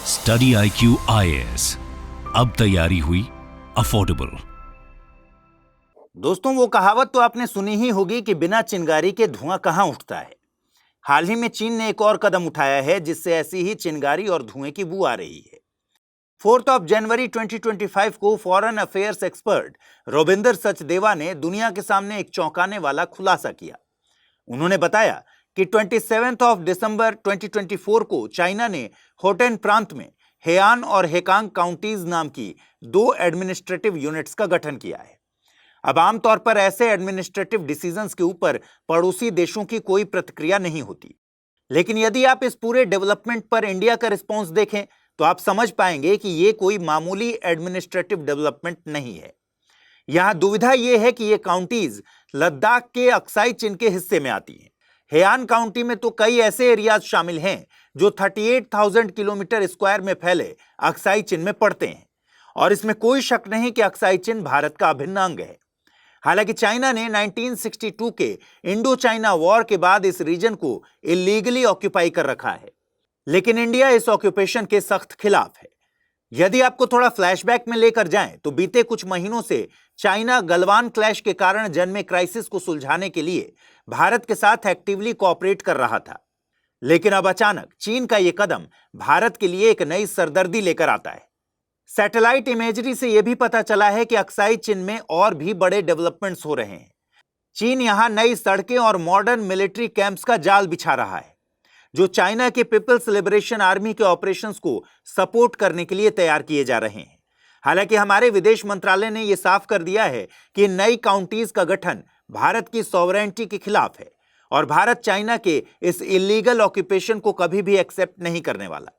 Study IQ IAS, अब तैयारी हुई अफोर्डेबल। दोस्तों, वो कहावत तो आपने सुनी ही होगी कि बिना चिंगारी के धुआं कहां उठता है। हाल ही में चीन ने एक और कदम उठाया है जिससे ऐसी ही चिंगारी और धुएं की बू आ रही है। 4 जनवरी 2025 को foreign affairs expert Robinder Sachdeva ने दुनिया के सामने एक चौंकाने वाला खुलासा किया। उन्होंने बताया कि 27 दिसंबर 2024 को चाइना ने होटेन प्रांत में हेआन और हेकांग काउंटीज नाम की 2 एडमिनिस्ट्रेटिव यूनिट्स का गठन किया है। अब आमतौर पर ऐसे एडमिनिस्ट्रेटिव डिसीजंस के ऊपर पड़ोसी देशों की कोई प्रतिक्रिया नहीं होती, लेकिन यदि आप इस पूरे डेवलपमेंट पर इंडिया का रिस्पॉन्स देखें तो आप समझ पाएंगे कि यह कोई मामूली एडमिनिस्ट्रेटिव डेवलपमेंट नहीं है। यहां दुविधा यह है कि ये काउंटीज लद्दाख के अक्साई चिन के हिस्से में आती हैं। हेआन काउंटी में तो कई ऐसे एरियाज शामिल हैं जो 38,000 किलोमीटर स्क्वायर में फैले अक्साई चिन में पड़ते हैं, और इसमें कोई शक नहीं कि अक्साई चिन भारत का अभिन्न अंग है। हालांकि चाइना ने 1962 के इंडो चाइना वॉर के बाद इस रीजन को इलीगली ऑक्यूपाई कर रखा है, लेकिन इंडिया इस ऑक्यूपेशन के सख्त खिलाफ है। यदि आपको थोड़ा फ्लैशबैक में लेकर जाएं तो बीते कुछ महीनों से चाइना गलवान क्लैश के कारण जन्मे क्राइसिस को सुलझाने के लिए भारत के साथ एक्टिवली कोऑपरेट कर रहा था, लेकिन अब अचानक चीन का यह कदम भारत के लिए एक नई सरदर्दी लेकर आता है। सैटेलाइट इमेजरी से यह भी पता चला है कि अक्साई चिन में और भी बड़े डेवलपमेंट्स हो रहे हैं। चीन यहां नई सड़कें और मॉडर्न मिलिट्री कैंप्स का जाल बिछा रहा है, जो चाइना के पीपल्स लिबरेशन आर्मी के ऑपरेशंस को सपोर्ट करने के लिए तैयार किए जा रहे हैं। हालांकि हमारे विदेश मंत्रालय ने यह साफ कर दिया है कि नई काउंटीज का गठन भारत की सॉवरेनिटी के खिलाफ है और भारत चाइना के इस इलीगल ऑक्यूपेशन को कभी भी एक्सेप्ट नहीं करने वाला।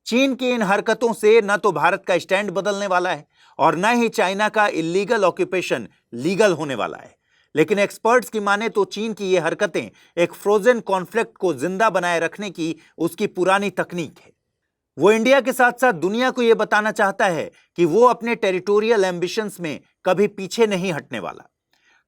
चीन की इन हरकतों से न तो भारत का स्टैंड बदलने वाला है और न ही चाइना का इलीगल ऑक्यूपेशन लीगल होने वाला है। लेकिन एक्सपर्ट्स की माने तो चीन की ये हरकतें एक फ्रोजन कॉन्फ्लिक्ट को जिंदा बनाए रखने की उसकी पुरानी तकनीक है। वो इंडिया के साथ साथ दुनिया को यह बताना चाहता है कि वो अपने टेरिटोरियल एम्बिशंस में कभी पीछे नहीं हटने वाला।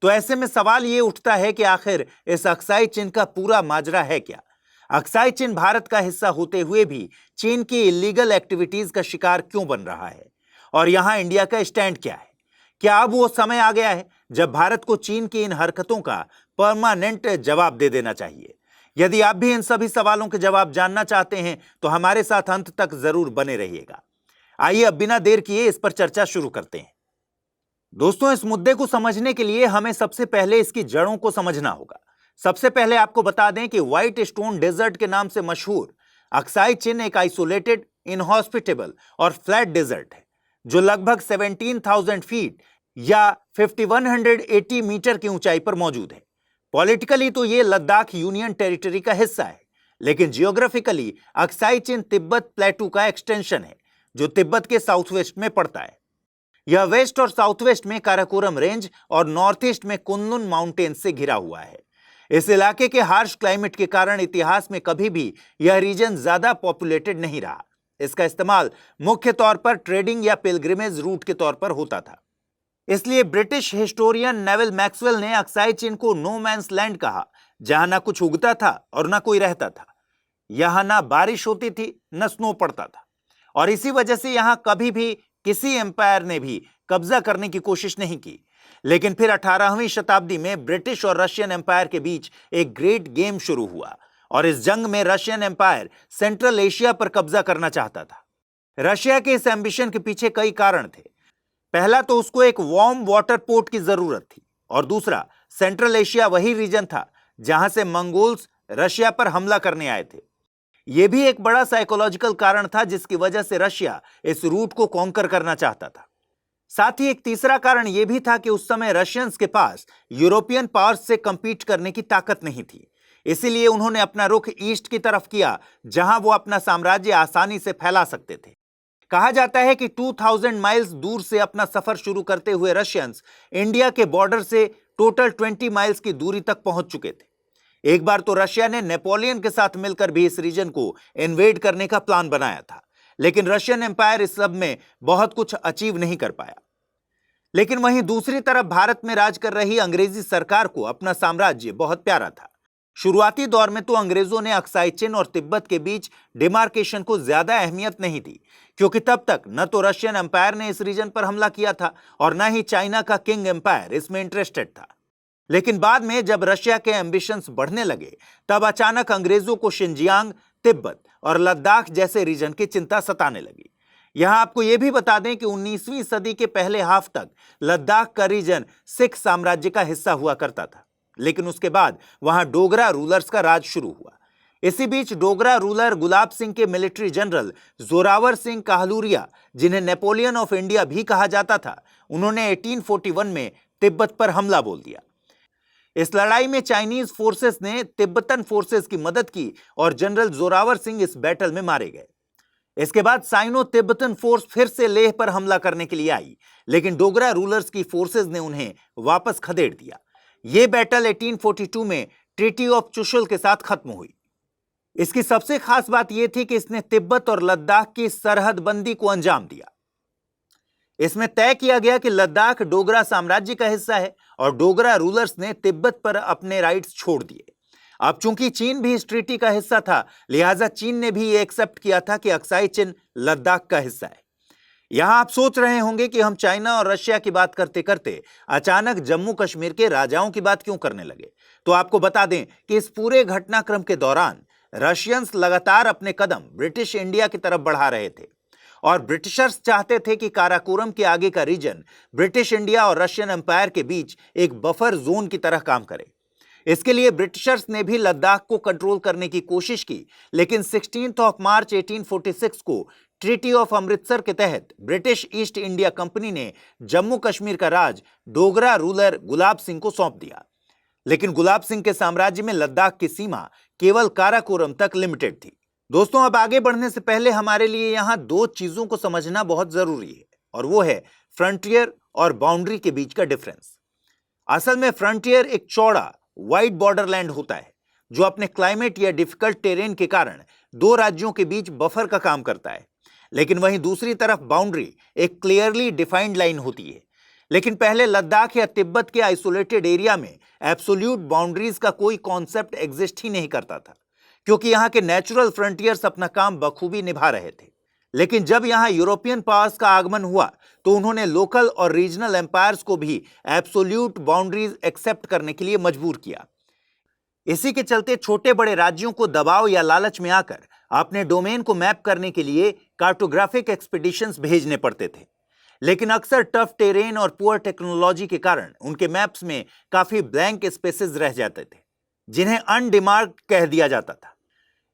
तो ऐसे में सवाल ये उठता है कि आखिर इस अक्साई चिन का पूरा माजरा है क्या? अक्साई चिन भारत का हिस्सा होते हुए भी चीन की इलीगल एक्टिविटीज का शिकार क्यों बन रहा है, और यहां इंडिया का स्टैंड क्या है? क्या अब वो समय आ गया है जब भारत को चीन की इन हरकतों का परमानेंट जवाब दे देना चाहिए? यदि आप भी इन सभी सवालों के जवाब जानना चाहते हैं तो हमारे साथ अंत तक जरूर बने रहिएगा। आइए अब बिना देर किए इस पर चर्चा शुरू करते हैं। दोस्तों, इस मुद्दे को समझने के लिए हमें सबसे पहले इसकी जड़ों को समझना होगा। सबसे पहले आपको बता दें कि व्हाइट स्टोन डेजर्ट के नाम से मशहूर अक्साई चिन एक आइसोलेटेड, इनहॉस्पिटेबल और फ्लैट डेजर्ट है जो लगभग 17,000 फीट या 5180 मीटर की ऊंचाई पर मौजूद है। पॉलिटिकली तो यह लद्दाख यूनियन टेरिटरी का हिस्सा है, लेकिन जियोग्राफिकली अक्साई चिन तिब्बत प्लेटू का एक्सटेंशन है जो तिब्बत के साउथ वेस्ट में पड़ता है। यह वेस्ट और साउथ वेस्ट में काराकोरम रेंज और नॉर्थ ईस्ट में कुनलुन माउंटेन्स से घिरा हुआ है। इस इलाके के हार्श क्लाइमेट के कारण इतिहास में कभी भी यह रीजन ज्यादा पॉपुलेटेड नहीं रहा। इसका इस्तेमाल मुख्य तौर पर ट्रेडिंग या पिलग्रिमेज रूट के तौर पर होता था। इसलिए ब्रिटिश हिस्टोरियन नेविल मैक्सवेल ने अक्साई चिन को नो मैंस लैंड कहा, जहां ना कुछ उगता था और ना कोई रहता था। यहां ना बारिश होती थी न स्नो पड़ता था, और इसी वजह से यहां कभी भी किसी एम्पायर ने भी कब्जा करने की कोशिश नहीं की। लेकिन फिर 18वीं शताब्दी में ब्रिटिश और रशियन एम्पायर के बीच एक ग्रेट गेम शुरू हुआ, और इस जंग में रशियन एम्पायर सेंट्रल एशिया पर कब्जा करना चाहता था। रशिया के इस एम्बिशन के पीछे कई कारण थे। पहला तो उसको एक वार्म वाटर पोर्ट की जरूरत थी, और दूसरा सेंट्रल एशिया वही रीजन था जहां से मंगोल्स रशिया पर हमला करने आए थे। यह भी एक बड़ा साइकोलॉजिकल कारण था जिसकी वजह से रशिया इस रूट को कॉन्कर करना चाहता था। साथ ही एक तीसरा कारण यह भी था कि उस समय रशियंस के पास यूरोपियन पावर्स से कंपीट करने की ताकत नहीं थी। इसीलिए उन्होंने अपना रुख ईस्ट की तरफ किया, जहां वो अपना साम्राज्य आसानी से फैला सकते थे। कहा जाता है कि 2000 माइल्स दूर से अपना सफर शुरू करते हुए रशियंस इंडिया के बॉर्डर से टोटल 20 माइल्स की दूरी तक पहुंच चुके थे। एक बार तो रशिया ने नेपोलियन के साथ मिलकर भी इस रीजन को इन्वेड करने का प्लान बनाया था, लेकिन रशियन एम्पायर इस सब में बहुत कुछ अचीव नहीं कर पाया। लेकिन वहीं दूसरी तरफ भारत में राज कर रही अंग्रेजी सरकार को अपना साम्राज्य बहुत प्यारा था। शुरुआती दौर में तो अंग्रेजों ने अक्साई चिन और तिब्बत के बीच डिमार्केशन को ज्यादा अहमियत नहीं दी, क्योंकि तब तक न तो रशियन एम्पायर ने इस रीजन पर हमला किया था और न ही चाइना का किंग एम्पायर इसमें इंटरेस्टेड था। लेकिन बाद में जब रशिया के एम्बिशंस बढ़ने लगे, तब अचानक अंग्रेजों को शिनजियांग, तिब्बत और लद्दाख जैसे रीजन की चिंता सताने लगी। यहां आपको यह भी बता दें कि 19वीं सदी के पहले हाफ तक लद्दाख का रीजन सिख साम्राज्य का हिस्सा हुआ करता था, लेकिन उसके बाद वहां डोगरा रूलर्स का राज शुरू हुआ। इसी बीच डोगरा रूलर गुलाब सिंह के मिलिट्री जनरल जोरावर सिंह काहलूरिया, जिन्हें नेपोलियन ऑफ इंडिया भी कहा जाता था, उन्होंने 1841 में तिब्बत पर हमला बोल दिया। इस लड़ाई में चाइनीज फोर्सेस ने तिब्बतन फोर्सेस की मदद की और जनरल जोरावर सिंह इस बैटल में मारे गए। इसके बाद साइनो तिब्बतन फोर्स फिर से लेह पर हमला करने के लिए आई, लेकिन डोगरा रूलर्स की फोर्सेस ने उन्हें वापस खदेड़ दिया। यह बैटल 1842 में ट्रीटी ऑफ चुशुल के साथ खत्म हुई। इसकी सबसे खास बात यह थी कि इसने तिब्बत और लद्दाख की सरहदबंदी को अंजाम दिया। इसमें तय किया गया कि लद्दाख डोगरा साम्राज्य का हिस्सा है और डोगरा रूलर्स ने तिब्बत पर अपने राइट्स छोड़ दिए। अब चूंकि चीन भी इस ट्रीटी का हिस्सा था, लिहाजा चीन ने भी ये एक्सेप्ट किया था कि अक्साई चिन लद्दाख का हिस्सा है। यहां आप सोच रहे होंगे कि हम चाइना और रशिया की बात करते करते अचानक जम्मू कश्मीर के राजाओं की बात क्यों करने लगे। तो आपको बता दें कि इस पूरे घटनाक्रम के दौरान रशियंस लगातार अपने कदम ब्रिटिश इंडिया की तरफ बढ़ा रहे थे और ब्रिटिशर्स चाहते थे कि काराकोरम के आगे का रीजन ब्रिटिश इंडिया और रशियन एम्पायर के बीच एक बफर जोन की तरह काम करे। इसके लिए ब्रिटिशर्स ने भी लद्दाख को कंट्रोल करने की कोशिश की, लेकिन 16 मार्च 1846 को ट्रीटी ऑफ अमृतसर के तहत ब्रिटिश ईस्ट इंडिया कंपनी ने जम्मू कश्मीर का राज डोगरा रूलर गुलाब सिंह को सौंप दिया। लेकिन गुलाब सिंह के साम्राज्य में लद्दाख की सीमा केवल काराकोरम तक लिमिटेड थी। दोस्तों, अब आगे बढ़ने से पहले हमारे लिए यहां दो चीजों को समझना बहुत जरूरी है, और वो है फ्रंटियर और बाउंड्री के बीच का डिफरेंस। असल में फ्रंटियर एक चौड़ा वाइड बॉर्डरलैंड होता है जो अपने क्लाइमेट या डिफिकल्ट टेरेन के कारण दो राज्यों के बीच बफर का काम करता है। लेकिन वहीं दूसरी तरफ बाउंड्री एक क्लियरली डिफाइंड लाइन होती है। लेकिन पहले लद्दाख या तिब्बत के आइसोलेटेड एरिया में एब्सोल्यूट बाउंड्रीज का कोई कॉन्सेप्ट एग्जिस्ट ही नहीं करता था, क्योंकि यहां के नेचुरल फ्रंटियर्स अपना काम बखूबी निभा रहे थे। लेकिन जब यहां यूरोपियन पावर्स का आगमन हुआ तो उन्होंने लोकल और रीजनल एम्पायर्स को भी एब्सोल्यूट बाउंड्रीज एक्सेप्ट करने के लिए मजबूर किया। इसी के चलते छोटे बड़े राज्यों को दबाव या लालच में आकर अपने डोमेन को मैप करने के लिए कार्टोग्राफिक एक्सपीडिशंस भेजने पड़ते थे। लेकिन अक्सर टफ टेरेन और पुअर टेक्नोलॉजी के कारण उनके मैप्स में काफी ब्लैंक स्पेसेस रह जाते थे, जिन्हें अनडिमार्क्ड कह दिया जाता था।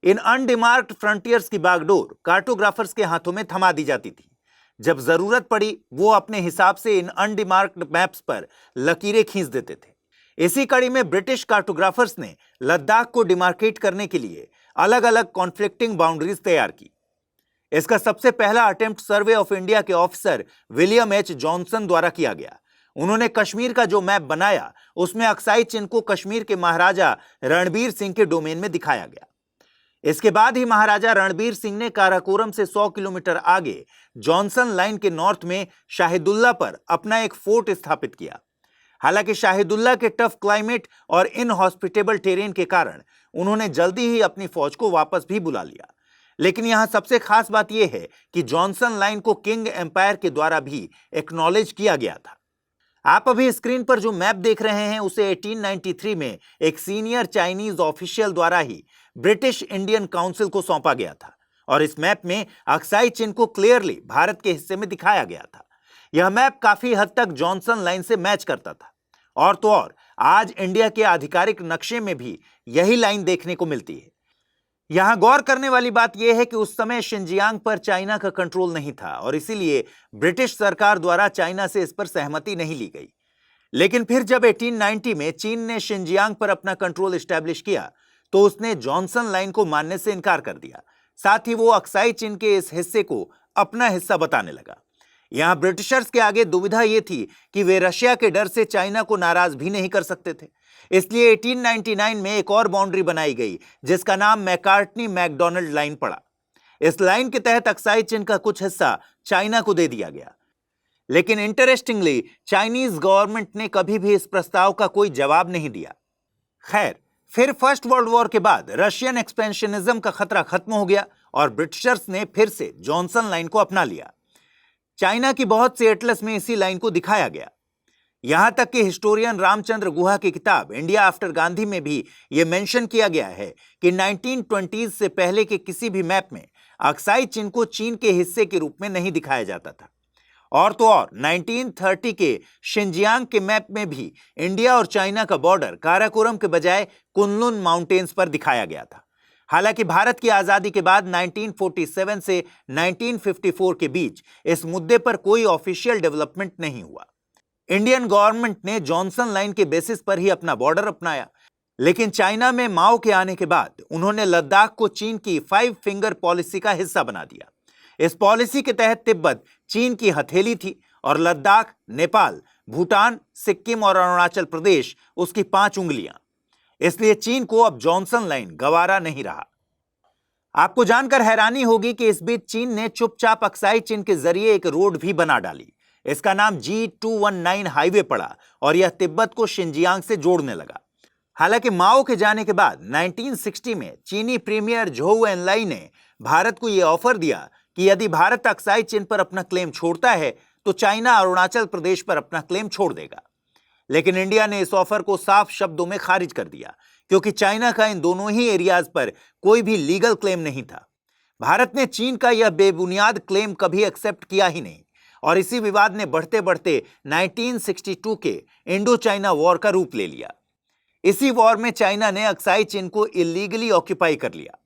इन अनडिमार्क्ड फ्रंटियर्स की बागडोर कार्टोग्राफर्स के हाथों में थमा दी जाती थी। जब जरूरत पड़ी वो अपने हिसाब से इन अनडिमार्क्ड मैप्स पर लकीरें खींच देते थे। इसी कड़ी में ब्रिटिश कार्टोग्राफर्स ने लद्दाख को डिमार्केट करने के लिए अलग अलग कॉन्फ्लिक्टिंग बाउंड्रीज तैयार की। इसका सबसे पहला अटेम्प्ट सर्वे ऑफ इंडिया के ऑफिसर विलियम एच जॉनसन द्वारा किया गया। उन्होंने कश्मीर का जो मैप बनाया उसमें अक्साई चिन को कश्मीर के महाराजा रणबीर सिंह के डोमेन में दिखाया गया। इसके बाद ही महाराजा रणबीर सिंह ने काराकोरम से 100 किलोमीटर आगे जॉनसन लाइन के नॉर्थ में शाहिदुल्ला पर अपना एक फोर्ट स्थापित किया। हालांकि शाहिदुल्ला के टफ क्लाइमेट और इनहॉस्पिटेबल टेरेन के कारण उन्होंने जल्दी ही अपनी फौज को वापस भी बुला लिया। लेकिन यहां सबसे खास बात यह है कि जॉनसन लाइन को किंग एम्पायर के द्वारा भी एक्नॉलेज किया गया था। आप अभी स्क्रीन पर जो मैप देख रहे हैं उसे 1893 में एक सीनियर चाइनीज ऑफिशियल द्वारा ही ब्रिटिश इंडियन काउंसिल को सौंपा गया था और इस मैप में अक्साई चिन को क्लियरली भारत के हिस्से में दिखाया गया था। यह मैप काफी हद तक जॉनसन लाइन से मैच करता था और तो और आज इंडिया के आधिकारिक नक्शे में भी यही लाइन देखने को मिलती है। यहां गौर करने वाली बात यह है कि उस समय शिनजियांग पर चाइना का कंट्रोल नहीं था और इसीलिए ब्रिटिश सरकार द्वारा चाइना से इस पर सहमति नहीं ली गई। लेकिन फिर जब 1890 में चीन ने शिनजियांग पर अपना कंट्रोल एस्टैब्लिश किया तो उसने जॉनसन लाइन को मानने से इनकार कर दिया। साथ ही वो अक्साई चिन के इस हिस्से को अपना हिस्सा बताने लगा। यहां ब्रिटिशर्स के आगे दुविधा यह थी कि वे रशिया के डर से चाइना को नाराज भी नहीं कर सकते थे। इसलिए 1899 में एक और बाउंड्री बनाई गई जिसका नाम मैकार्टनी मैकडॉनल्ड लाइन पड़ा। इस लाइन के तहत अक्साई चिन का कुछ हिस्सा चाइना को दे दिया गया। लेकिन इंटरेस्टिंगली चाइनीज गवर्नमेंट ने कभी भी इस प्रस्ताव का कोई जवाब नहीं दिया। खैर, फिर फर्स्ट वर्ल्ड वॉर के बाद रशियन एक्सपेंशनिज्म का खतरा खत्म हो गया और ब्रिटिशर्स ने फिर से जॉनसन लाइन को अपना लिया। चाइना की बहुत से एटलस में इसी लाइन को दिखाया गया। यहां तक कि हिस्टोरियन रामचंद्र गुहा की किताब इंडिया आफ्टर गांधी में भी यह मेंशन किया गया है कि 1920s से पहले के किसी भी मैप में अक्साई चिन्ह को चीन के हिस्से के रूप में नहीं दिखाया जाता था। और तो और 1930 के शिनजियांग के मैप में भी इंडिया और चाइना का बॉर्डर काराकोरम के बजाय कुनलुन माउंटेन्स पर दिखाया गया था। हालांकि भारत की आजादी के बाद 1947 से 1954 के बीच इस मुद्दे पर कोई ऑफिशियल डेवलपमेंट नहीं हुआ। इंडियन गवर्नमेंट ने जॉनसन लाइन के बेसिस पर ही अपना बॉर्डर अपनाया, लेकिन चाइना में माओ के आने के बाद उन्होंने लद्दाख को चीन की 5 फिंगर पॉलिसी का हिस्सा बना दिया। इस पॉलिसी के तहत तिब्बत चीन की हथेली थी और लद्दाख, नेपाल, भूटान, सिक्किम और अरुणाचल प्रदेश उसकी 5 उंगलियां। इसलिए चीन को अब जॉनसन लाइन गवारा नहीं रहा। आपको जानकर हैरानी होगी कि इस बीच चीन ने चुपचाप अक्साई चिन्ह के जरिए एक रोड भी बना डाली। इसका नाम G219 हाईवे पड़ा और यह तिब्बत को शिनजियांग से जोड़ने लगा। हालांकि माओ के जाने के बाद 1960 में चीनी प्रीमियर झोउ एनलाई ने भारत को यह ऑफर दिया कि यदि भारत अक्साई चिन्ह पर अपना क्लेम छोड़ता है तो चाइना अरुणाचल प्रदेश पर अपना क्लेम छोड़ देगा। लेकिन इंडिया ने इस ऑफर को साफ शब्दों में खारिज कर दिया, क्योंकि चाइना का इन दोनों ही एरियाज पर कोई भी लीगल क्लेम नहीं था। भारत ने चीन का यह बेबुनियाद क्लेम कभी एक्सेप्ट किया ही नहीं और इसी विवाद ने बढ़ते बढ़ते 1962 के इंडो चाइना वॉर का रूप ले लिया। इसी वॉर में चाइना ने अक्साई चिन्ह को इलीगली ऑक्यूपाई कर लिया।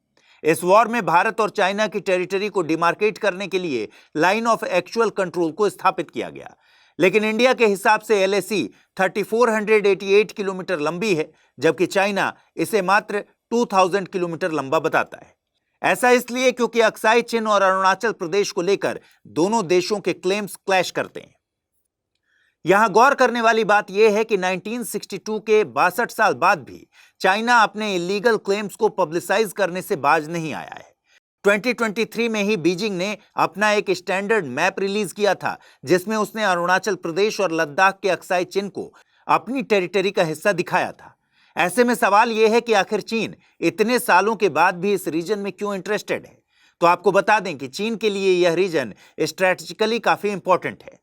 इस वॉर में भारत और चाइना की टेरिटरी को डिमार्केट करने के लिए लाइन ऑफ एक्चुअल कंट्रोल को स्थापित किया गया, लेकिन इंडिया के हिसाब से LAC 3488 किलोमीटर लंबी है, जबकि चाइना इसे मात्र 2000 किलोमीटर लंबा बताता है। ऐसा इसलिए क्योंकि अक्साई चिन्ह और अरुणाचल प्रदेश को लेकर दोनों देशों के क्लेम्स क्लैश करते हैं। यहां गौर करने वाली बात यह है कि 1962 के 62 साल बाद भी चाइना अपने इलीगल क्लेम्स को पब्लिसाइज करने से बाज नहीं आया है। 2023 में ही बीजिंग ने अपना एक स्टैंडर्ड मैप रिलीज किया था, जिसमें उसने अरुणाचल प्रदेश और लद्दाख के अक्साई चिन्ह को अपनी टेरिटरी का हिस्सा दिखाया था। ऐसे में सवाल यह है कि आखिर चीन इतने सालों के बाद भी इस रीजन में क्यों इंटरेस्टेड है। तो आपको बता दें कि चीन के लिए यह रीजन स्ट्रैटेजिकली काफी इंपॉर्टेंट है,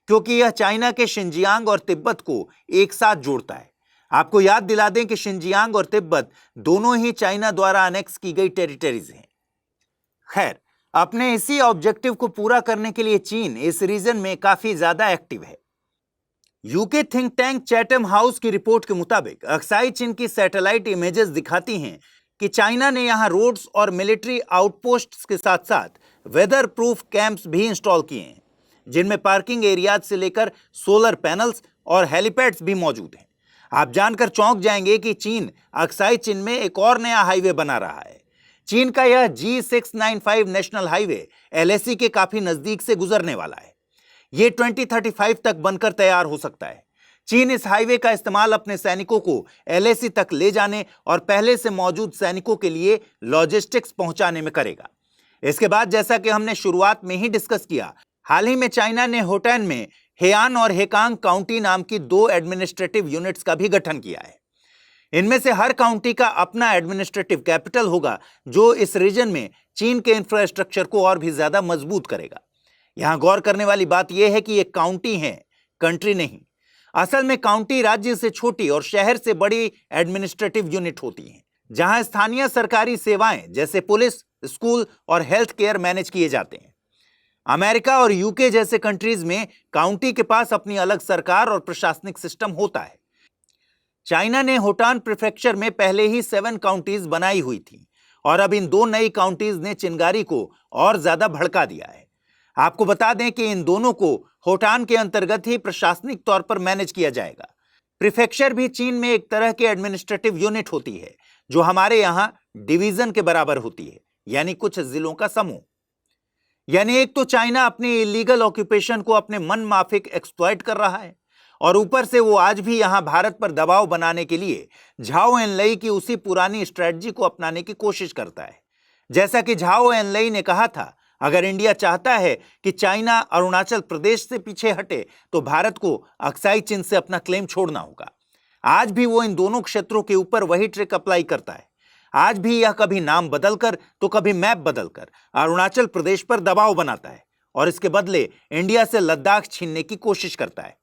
क्योंकि यह चाइना के शिनजियांग और तिब्बत को एक साथ जोड़ता है। आपको याद दिला दें कि शिनजियांग और तिब्बत दोनों ही चाइना द्वारा अनेक्स की गई टेरिटरीज हैं। खैर, अपने इसी ऑब्जेक्टिव को पूरा करने के लिए चीन इस रीजन में काफी ज्यादा एक्टिव है। UK think tank Chatham house की रिपोर्ट के मुताबिक अक्साई चिन्ह की सैटेलाइट इमेजेस दिखाती हैं कि चाइना ने यहां रोड्स और मिलिट्री आउटपोस्ट्स के साथ साथ वेदर प्रूफ कैंप्स भी इंस्टॉल किए हैं, जिनमें पार्किंग एरियाज से लेकर सोलर पैनल्स और हेलीपैड्स भी मौजूद हैं। आप जानकर चौंक जाएंगे कि चीन अक्साई चिन्ह में एक और नया हाईवे बना रहा है। चीन का यह G695 नेशनल हाईवे LAC के काफी नजदीक से गुजरने वाला है। यह 2035 तक बनकर तैयार हो सकता है। चीन इस हाईवे का इस्तेमाल अपने सैनिकों को LAC तक ले जाने और पहले से मौजूद सैनिकों के लिए लॉजिस्टिक्स पहुंचाने में करेगा। इसके बाद, जैसा कि हमने शुरुआत में ही डिस्कस किया, हाल ही में चाइना ने होटैन में हेयान और हेकांग काउंटी नाम की 2 एडमिनिस्ट्रेटिव यूनिट्स का भी गठन किया है। इनमें से हर काउंटी का अपना एडमिनिस्ट्रेटिव कैपिटल होगा, जो इस रीजन में चीन के इंफ्रास्ट्रक्चर को और भी ज्यादा मजबूत करेगा। यहां गौर करने वाली बात यह है कि ये काउंटी है, कंट्री नहीं। असल में काउंटी राज्य से छोटी और शहर से बड़ी एडमिनिस्ट्रेटिव यूनिट होती हैं, जहां स्थानीय सरकारी सेवाएं जैसे पुलिस, स्कूल और हेल्थ केयर मैनेज किए जाते हैं। अमेरिका और यूके जैसे कंट्रीज में काउंटी के पास अपनी अलग सरकार और प्रशासनिक सिस्टम होता है। चाइना ने होटान प्रीफेक्चर में पहले ही 7 काउंटीज बनाई हुई थी और अब इन 2 नई काउंटीज ने चिनगारी को और ज्यादा भड़का दिया है। आपको बता दें कि इन दोनों को होटान के अंतर्गत ही प्रशासनिक तौर पर मैनेज किया जाएगा। प्रीफेक्चर भी चीन में एक तरह की एडमिनिस्ट्रेटिव यूनिट होती है, जो हमारे यहां डिवीजन के बराबर होती है, यानी कुछ जिलों का समूह। यानी एक तो चाइना अपनी इलीगल ऑक्यूपेशन को अपने मन माफिक एक्सप्लॉइट कर रहा है, और ऊपर से वो आज भी यहां भारत पर दबाव बनाने के लिए झाओ एनलई की उसी पुरानी स्ट्रेटजी को अपनाने की कोशिश करता है। जैसा कि झाओ एनलई ने कहा था, अगर इंडिया चाहता है कि चाइना अरुणाचल प्रदेश से पीछे हटे तो भारत को अक्साई चिन्ह से अपना क्लेम छोड़ना होगा। आज भी वो इन दोनों क्षेत्रों के ऊपर वही ट्रिक अप्लाई करता है। आज भी यह कभी नाम बदलकर तो कभी मैप बदलकर अरुणाचल प्रदेश पर दबाव बनाता है और इसके बदले इंडिया से लद्दाख छीनने की कोशिश करता है।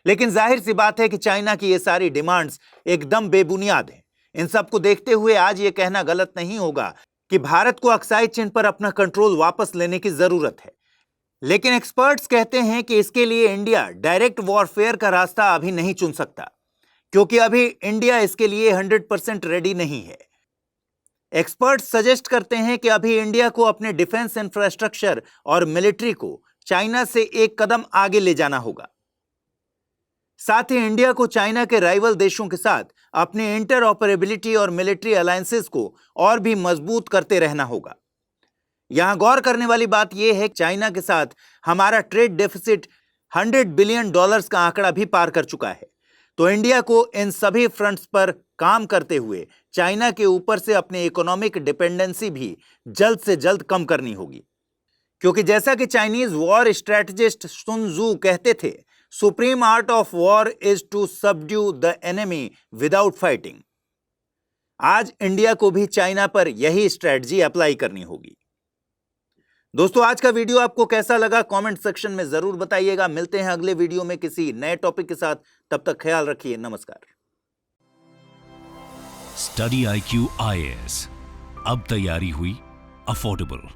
लेकिन जाहिर सी बात है कि चाइना की ये सारी डिमांड्स एकदम बेबुनियाद हैं। इन सब को देखते हुए आज ये कहना गलत नहीं होगा कि भारत को अक्साई चीन पर अपना कंट्रोल वापस लेने की जरूरत है। लेकिन एक्सपर्ट्स कहते हैं कि इसके लिए इंडिया डायरेक्ट वॉरफेयर का रास्ता अभी नहीं चुन सकता, क्योंकि अभी इंडिया इसके लिए 100% रेडी नहीं है। एक्सपर्ट्स सजेस्ट करते हैं कि अभी इंडिया को अपने डिफेंस इंफ्रास्ट्रक्चर और मिलिट्री को चाइना से एक कदम आगे ले जाना होगा। साथ ही इंडिया को चाइना के राइवल देशों के साथ अपने इंटरऑपरेबिलिटी और मिलिट्री अलायंसेस को और भी मजबूत करते रहना होगा। यहां गौर करने वाली बात यह है कि चाइना के साथ हमारा ट्रेड डेफिसिट $100 बिलियन का आंकड़ा भी पार कर चुका है। तो इंडिया को इन सभी फ्रंट्स पर काम करते हुए चाइना के ऊपर से अपनी इकोनॉमिक डिपेंडेंसी भी जल्द से जल्द कम करनी होगी, क्योंकि जैसा कि चाइनीज वॉर स्ट्रेटजिस्ट सुन जू कहते थे, supreme art of war is to subdue the enemy without fighting. आज इंडिया को भी चाइना पर यही स्ट्रेटजी अप्लाई करनी होगी। दोस्तों, आज का वीडियो आपको कैसा लगा कमेंट सेक्शन में जरूर बताइएगा। मिलते हैं अगले वीडियो में किसी नए टॉपिक के साथ। तब तक ख्याल रखिए। नमस्कार। स्टडी IQ IAS, अब तैयारी हुई अफोर्डेबल।